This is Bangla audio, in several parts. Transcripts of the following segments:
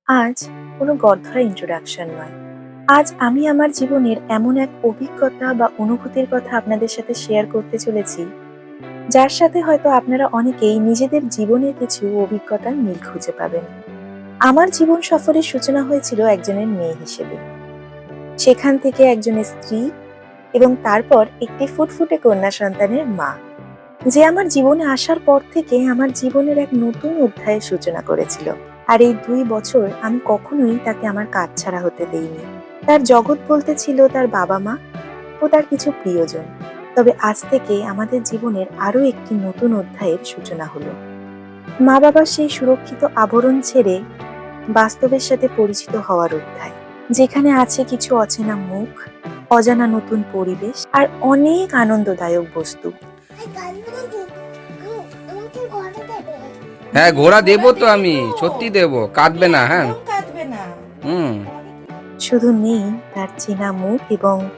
আজ কোনো গড়ধরা ইন্ট্রোডাকশন নয়। আজ আমি আমার জীবনের এমন এক অভিজ্ঞতা বা অনুভূতির কথা আপনাদের সাথে শেয়ার করতে চলেছি, যার সাথে হয়তো আপনারা অনেকেই নিজেদের জীবনের কিছু অভিজ্ঞতার মিল খুঁজে পাবেন। আমার জীবন সফরের সূচনা হয়েছিল একজনের মেয়ে হিসেবে। সেখান থেকে একজনের স্ত্রী এবং তারপর একটি ফুটফুটে কন্যা সন্তানের মা, যে আমার জীবনে আসার পর থেকে আমার জীবনের এক নতুন অধ্যায়ের সূচনা করেছিল। আর এই ২ বছর আমি কখনোই তাকে আমার কাছ ছাড়া হতে দেইনি। তার জগৎ বলতে ছিল তার বাবা-মা ও তার কিছু প্রিয়জন। তবে আজ থেকে আমাদের জীবনের আরো একটি নতুন অধ্যায়ের সূচনা হলো। মা-বাবার সেই সুরক্ষিত আবরণ ছেড়ে বাস্তবের সাথে পরিচিত হওয়ার অধ্যায়। যেখানে আছে কিছু অচেনা মুখ, অজানা নতুন পরিবেশ আর অনেক আনন্দদায়ক বস্তু। হ্যাঁ, ঘোড়া দেবো তো আমি, সত্যি দেবো, কাঁদবে না। হ্যাঁ, একদম কাঁদবে না। হুম। শুধু নেই তার চেনা মুখ এবং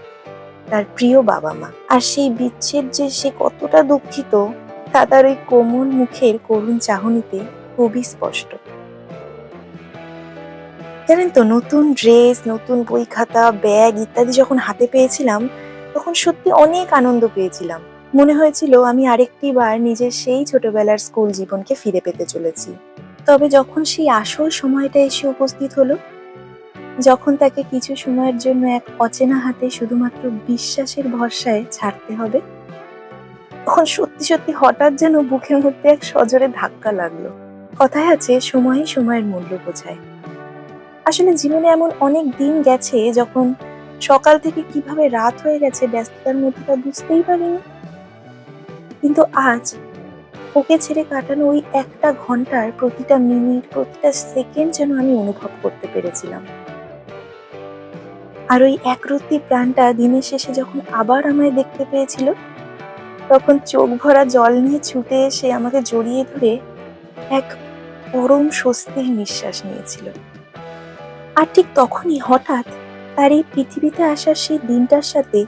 তার প্রিয় বাবা-মা। আর সেই বিচ্ছেদ যে সে কতটা দুঃখিত, তা তার ওই কোমল মুখের করুণ চাহনিতে খুবই স্পষ্ট। জানেন তো, নতুন ড্রেস, নতুন বই খাতা, ব্যাগ ইত্যাদি যখন হাতে পেয়েছিলাম, তখন সত্যি অনেক আনন্দ পেয়েছিলাম। মনে হয়েছিল আমি আরেকটি বার নিজের সেই ছোটবেলার স্কুল জীবনকে ফিরে পেতে চলেছি। তবে যখন সেই আসল সময়টা এসে উপস্থিত হলো, যখন তাকে কিছু সময়ের জন্য এক অচেনা হাতে শুধুমাত্র বিশ্বাসের ভরসায় ছাড়তে হবে, তখন সত্যি সত্যি হঠাৎ যেন বুকের মধ্যে এক সজোরে ধাক্কা লাগলো। কথায় আছে, সময়ই সময়ের মূল্য বোঝায়। আসলে জীবনে এমন অনেক দিন গেছে যখন সকাল থেকে কিভাবে রাত হয়ে গেছে ব্যস্ততার মধ্যে তা বুঝতেই পারিনি। কিন্তু আজ ওকে ছেড়ে কাটানো ওই একটা ঘন্টার প্রতিটা মিনিট, প্রতিটা সেকেন্ড যেন আমি অনুভব করতে পেরেছিলাম। আর ওই একরত্তি প্রাণটা দিনের শেষে যখন আবার আমায় দেখতে পেয়েছিল, তখন চোখ ভরা জল নিয়ে ছুটে এসে আমাকে জড়িয়ে ধরে এক পরম স্বস্তির নিঃশ্বাস নিয়েছিল। আর ঠিক তখনই হঠাৎ তার এই পৃথিবীতে আসার সেই দিনটার সাথে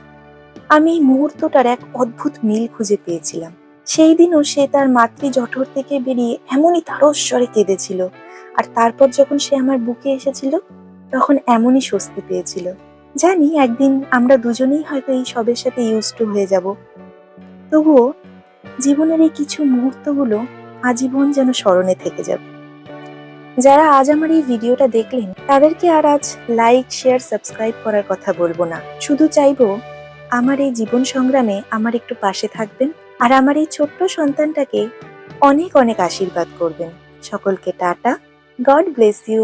আমি এই মুহূর্তটার এক অদ্ভুত মিল খুঁজে পেয়েছিলাম। সেই দিনও সে তার মাতৃ জঠর থেকে বেরিয়ে এমনই তারস্বরে কেঁদেছিল, আর তারপর যখন সে আমার বুকে এসেছিল, তখন এমনই স্বস্তি পেয়েছিল। জানি একদিন আমরা দুজনেই হয়তো এই সবের সাথে ইউজড টু হয়ে যাব, তবুও জীবনের এই কিছু মুহূর্তগুলো আজীবন যেন স্মরণে থেকে যাবে। যারা আজ আমার এই ভিডিওটা দেখলেন, তাদেরকে আর আজ লাইক, শেয়ার, সাবস্ক্রাইব করার কথা বলবো না। শুধু চাইবো আমার এই জীবন সংগ্রামে আমার একটু পাশে থাকবেন, আর আমার এই ছোট্ট সন্তানটাকে অনেক অনেক আশীর্বাদ করবেন। সকলকে টাটা, গড ব্লেস ইউ।